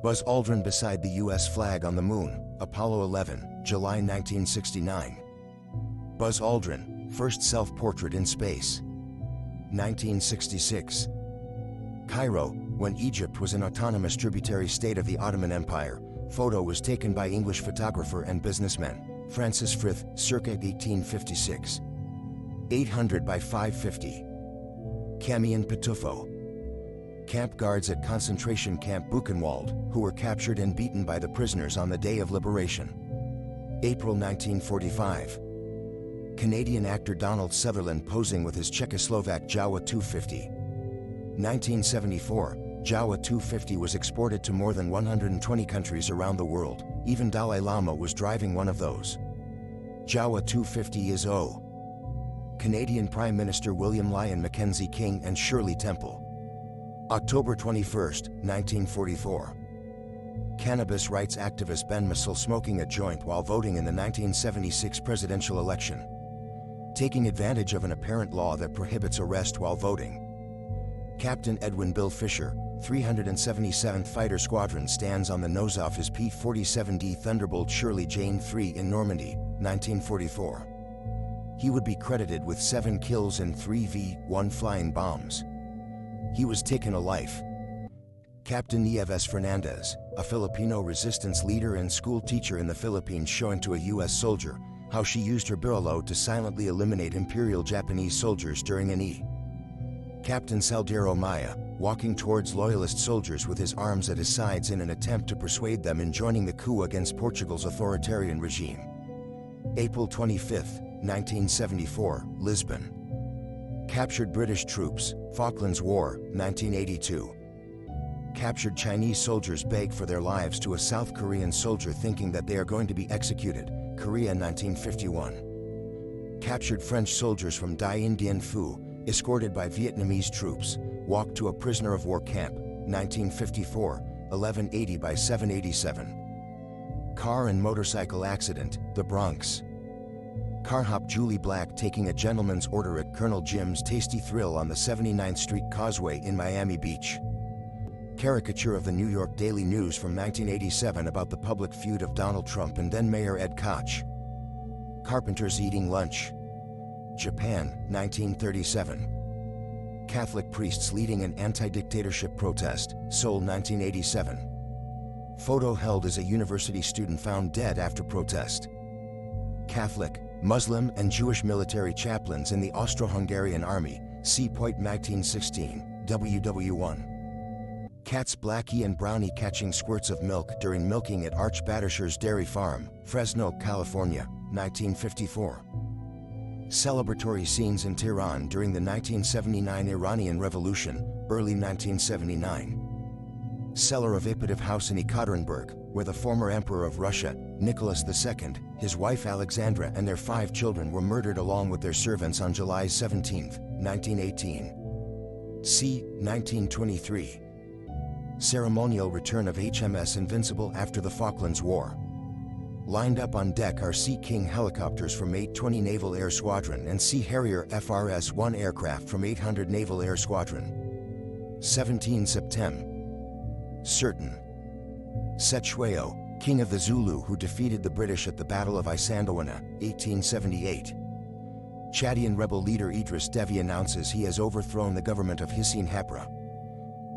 Buzz Aldrin beside the U.S. flag on the Moon, Apollo 11, July 1969. Buzz Aldrin, first self-portrait in space. 1966. Cairo, when Egypt was an autonomous tributary state of the Ottoman Empire, photo was taken by English photographer and businessman, Francis Frith, circa 1856. 800 by 550. Camion Pitufo. Camp guards at concentration camp Buchenwald, who were captured and beaten by the prisoners on the day of liberation. April 1945. Canadian actor Donald Sutherland posing with his Czechoslovak Jawa 250. 1974, Jawa 250 was exported to more than 120 countries around the world. Even Dalai Lama was driving one of those. Jawa 250 is O. Canadian Prime Minister William Lyon Mackenzie King and Shirley Temple. October 21, 1944. Cannabis rights activist Ben Musil smoking a joint while voting in the 1976 presidential election. Taking advantage of an apparent law that prohibits arrest while voting. Captain Edwin Bill Fisher, 377th Fighter Squadron stands on the nose off his P-47D Thunderbolt Shirley Jane III in Normandy, 1944. He would be credited with 7 kills and 3 V-1 flying bombs. He was taken alive. Captain Nieves Fernandez, a Filipino resistance leader and school teacher in the Philippines, showing to a U.S. soldier how she used her birolo to silently eliminate Imperial Japanese soldiers during an E. Captain Saldero Maya, walking towards loyalist soldiers with his arms at his sides in an attempt to persuade them in joining the coup against Portugal's authoritarian regime. April 25, 1974, Lisbon. Captured British troops, Falklands War, 1982. Captured Chinese soldiers beg for their lives to a South Korean soldier thinking that they are going to be executed, Korea, 1951. Captured French soldiers from Dien Bien Phu, escorted by Vietnamese troops, walked to a prisoner of war camp, 1954, 1180 by 787. Car and motorcycle accident, the Bronx. Car hop Julie Black taking a gentleman's order at Colonel Jim's Tasty Thrill on the 79th Street Causeway in Miami Beach. Caricature of the New York Daily News from 1987 about the public feud of Donald Trump and then Mayor Ed Koch. Carpenters eating lunch. Japan, 1937. Catholic priests leading an anti-dictatorship protest, Seoul, 1987. Photo held as a university student found dead after protest. Catholic, Muslim and Jewish military chaplains in the Austro-Hungarian Army, see Point 1916, WW1. Cats Blackie and Brownie catching squirts of milk during milking at Arch Baderscher's Dairy Farm, Fresno, California, 1954. Celebratory scenes in Tehran during the 1979 Iranian Revolution, early 1979. Cellar of Ipatiev House in Ekaterinburg, where the former Emperor of Russia, Nicholas II, his wife Alexandra and their 5 children were murdered along with their servants on July 17, 1918. c. 1923. Ceremonial return of HMS Invincible after the Falklands War. Lined up on deck are Sea King helicopters from 820 Naval Air Squadron and Sea Harrier FRS-1 aircraft from 800 Naval Air Squadron. 17 September. Certain. Setshwayo, king of the Zulu who defeated the British at the Battle of Isandlwana, 1878. Chadian rebel leader Idris Deby announces he has overthrown the government of Hissène Habré.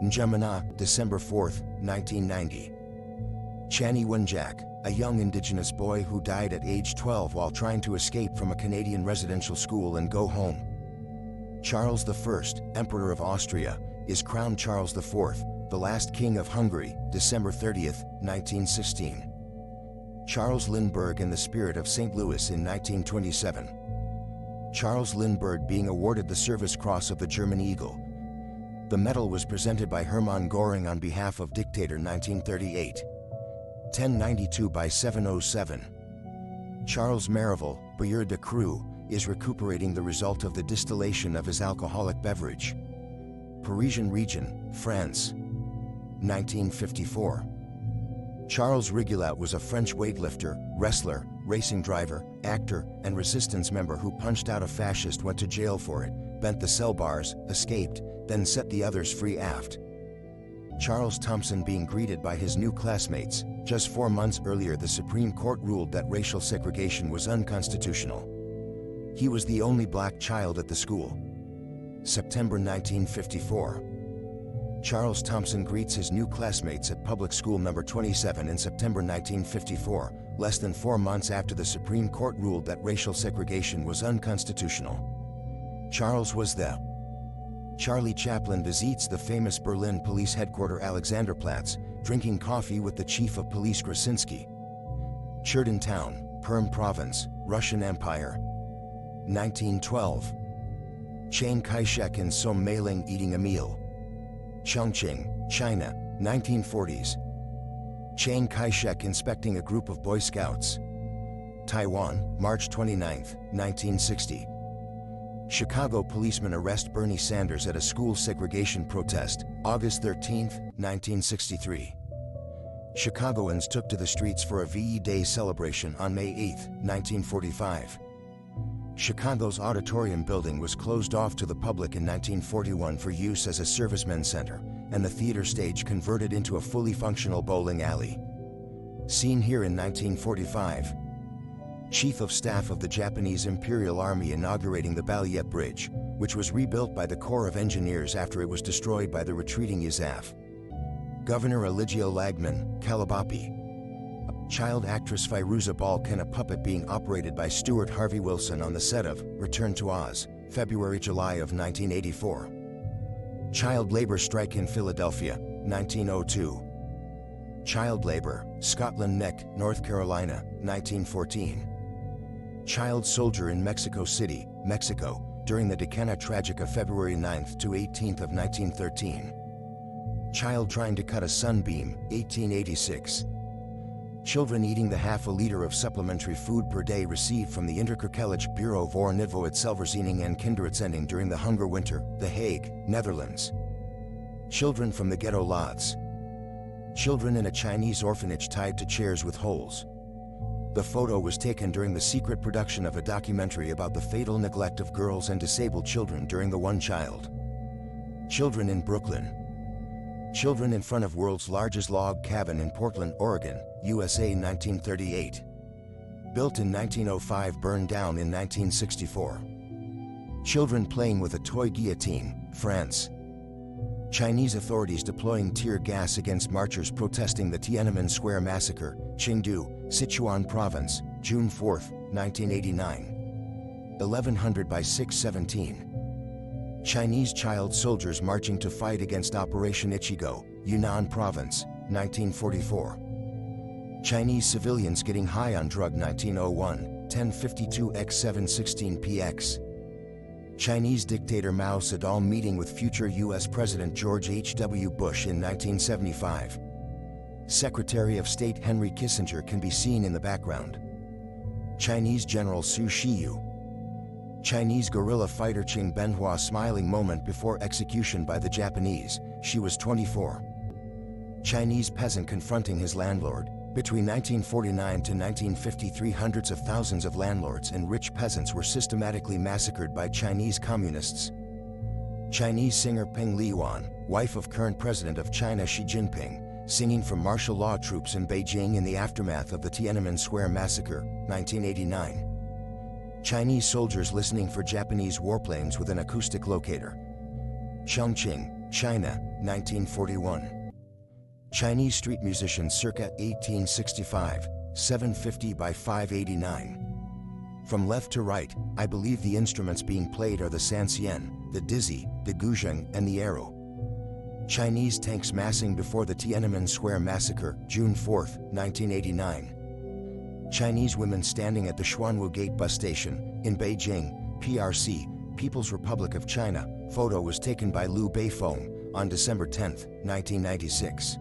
N'Djamena, December 4, 1990. Chani Wenjak, a young indigenous boy who died at age 12 while trying to escape from a Canadian residential school and go home. Charles I, Emperor of Austria, is crowned Charles IV, the last king of Hungary, December 30, 1916. Charles Lindbergh in the spirit of St. Louis in 1927. Charles Lindbergh being awarded the Service Cross of the German Eagle. The medal was presented by Hermann Göring on behalf of dictator, 1938. 1092 by 707. Charles Marival, Bayeux de Cru, is recuperating the result of the distillation of his alcoholic beverage. Parisian region, France. 1954. Charles Rigolat was a French weightlifter, wrestler, racing driver, actor, and resistance member who punched out a fascist, went to jail for it, bent the cell bars, escaped, then set the others free aft. Charles Thompson being greeted by his new classmates. Just 4 months earlier, the Supreme Court ruled that racial segregation was unconstitutional. He was the only black child at the school. September 1954. Charles Thompson greets his new classmates at public school number 27 in September 1954, less than 4 months after the Supreme Court ruled that racial segregation was unconstitutional. Charles was the Charlie Chaplin visits the famous Berlin police headquarters Alexanderplatz, drinking coffee with the chief of police Krasinski. Cherdyn Town, Perm Province, Russian Empire. 1912. Chiang Kai-shek and Som Mei-ling eating a meal. Chongqing, China, 1940s. Chiang Kai-shek inspecting a group of Boy Scouts. Taiwan, March 29, 1960. Chicago policemen arrest Bernie Sanders at a school segregation protest, August 13, 1963. Chicagoans took to the streets for a VE Day celebration on May 8, 1945. Chicago's auditorium building was closed off to the public in 1941 for use as a servicemen's center, and the theater stage converted into a fully functional bowling alley. Seen here in 1945. Chief of Staff of the Japanese Imperial Army inaugurating the Balliet Bridge, which was rebuilt by the Corps of Engineers after it was destroyed by the retreating Yazaf. Governor Eligio Lagman, Kalabapi. Child actress Fairuza Balk and a puppet being operated by Stuart Harvey Wilson on the set of Return to Oz, February-July of 1984. Child labor strike in Philadelphia, 1902. Child labor, Scotland Neck, North Carolina, 1914. Child soldier in Mexico City, Mexico, during the Decana Tragic of February 9 to 18 of 1913. Child trying to cut a sunbeam, 1886. Children eating the half a liter of supplementary food per day received from the Interkerkelijk Bureau voor Nivouitzelvoorziening en Kinderuitzending during the Hunger Winter, The Hague, Netherlands. Children from the ghetto lots. Children in a Chinese orphanage tied to chairs with holes. The photo was taken during the secret production of a documentary about the fatal neglect of girls and disabled children during the One Child. Children in Brooklyn. Children in front of world's largest log cabin in Portland, Oregon, USA 1938. Built in 1905, burned down in 1964. Children playing with a toy guillotine, France. Chinese authorities deploying tear gas against marchers protesting the Tiananmen Square massacre, Chengdu, Sichuan Province, June 4, 1989. 1100 by 617. Chinese child soldiers marching to fight against Operation Ichigo, Yunnan Province, 1944. Chinese civilians getting high on drug, 1901, 1052x716px. Chinese dictator Mao Zedong meeting with future U.S. President George H.W. Bush in 1975. Secretary of State Henry Kissinger can be seen in the background. Chinese General Su Shiyu. Chinese guerrilla fighter Qing Benhua smiling moment before execution by the Japanese, she was 24. Chinese peasant confronting his landlord. Between 1949 to 1953, hundreds of thousands of landlords and rich peasants were systematically massacred by Chinese communists. Chinese singer Peng Liyuan, wife of current president of China Xi Jinping, singing from martial law troops in Beijing in the aftermath of the Tiananmen Square massacre, 1989. Chinese soldiers listening for Japanese warplanes with an acoustic locator. Chongqing, China, 1941. Chinese street musicians circa 1865, 750 by 589. From left to right, I believe the instruments being played are the sanxian, the dizi, the guzheng, and the arrow. Chinese tanks massing before the Tiananmen Square massacre, June 4, 1989. Chinese women standing at the Xuanwu Gate bus station, in Beijing, PRC, People's Republic of China. Photo was taken by Liu Beifeng on December 10, 1996.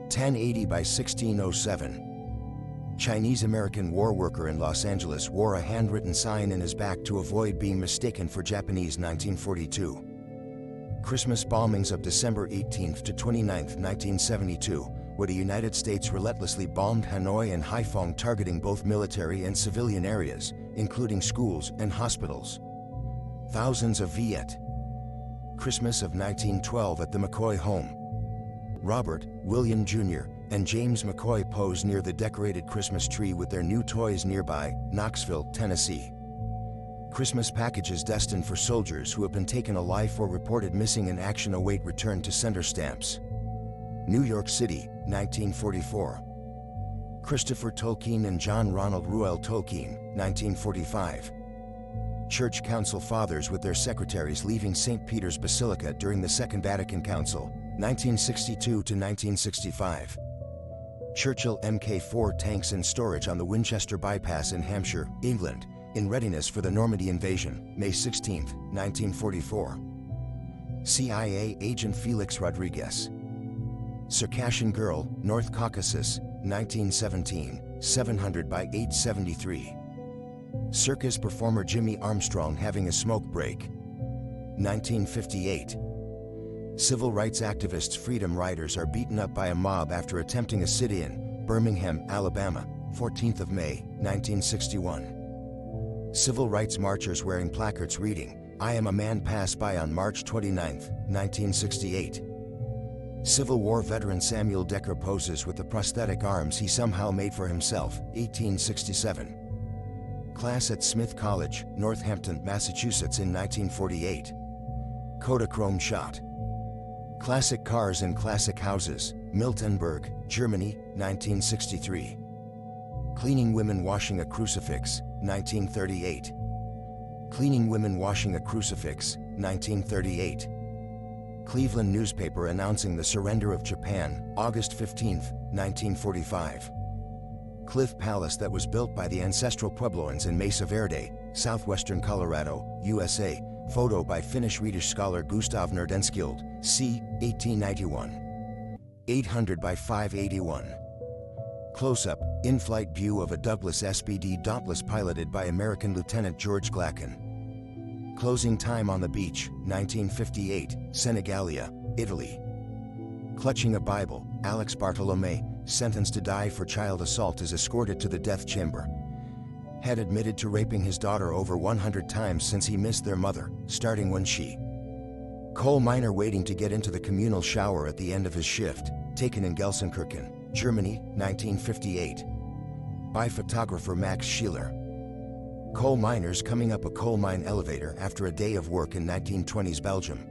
1080 by 1607. Chinese-American war worker in Los Angeles wore a handwritten sign in his back to avoid being mistaken for Japanese, 1942. Christmas bombings of December 18 to 29, 1972, where the United States relentlessly bombed Hanoi and Haiphong, targeting both military and civilian areas, including schools and hospitals. Thousands of Viet. Christmas of 1912 at the McCoy home. Robert, William Jr., and James McCoy pose near the decorated Christmas tree with their new toys nearby, Knoxville, Tennessee. Christmas packages destined for soldiers who have been taken alive or reported missing in action await return to sender stamps. New York City, 1944. Christopher Tolkien and John Ronald Reuel Tolkien, 1945. Church Council Fathers with their secretaries leaving St. Peter's Basilica during the Second Vatican Council, 1962 to 1965. Churchill Mk4 tanks in storage on the Winchester Bypass in Hampshire, England, in readiness for the Normandy invasion, May 16, 1944. CIA agent Felix Rodriguez. Circassian Girl, North Caucasus, 1917, 700 by 873. Circus performer Jimmy Armstrong having a smoke break, 1958. Civil rights activists Freedom Riders are beaten up by a mob after attempting a sit-in, Birmingham, Alabama, 14th of May, 1961. Civil rights marchers wearing placards reading, "I am a man" pass by on March 29, 1968. Civil War veteran Samuel Decker poses with the prosthetic arms he somehow made for himself, 1867. Class at Smith College, Northampton, Massachusetts in 1948. Kodachrome shot. Classic cars in classic houses, Miltenberg, Germany, 1963. Cleaning women washing a crucifix, 1938. Cleaning women washing a crucifix, 1938. Cleveland newspaper announcing the surrender of Japan, August 15, 1945. Cliff Palace that was built by the ancestral Puebloans in Mesa Verde, southwestern Colorado, USA. Photo by Finnish Swedish scholar Gustav Nordenskiöld, c. 1891. 800 by 581. Close-up, in-flight view of a Douglas SPD Dauntless piloted by American Lieutenant George Glacken. Closing time on the beach, 1958, Senigallia, Italy. Clutching a Bible, Alex Bartolome, sentenced to die for child assault, is escorted to the death chamber. Had admitted to raping his daughter over 100 times since he missed their mother, starting when she. Coal miner waiting to get into the communal shower at the end of his shift, taken in Gelsenkirchen, Germany, 1958. By photographer Max Schieler. Coal miners coming up a coal mine elevator after a day of work in 1920s Belgium.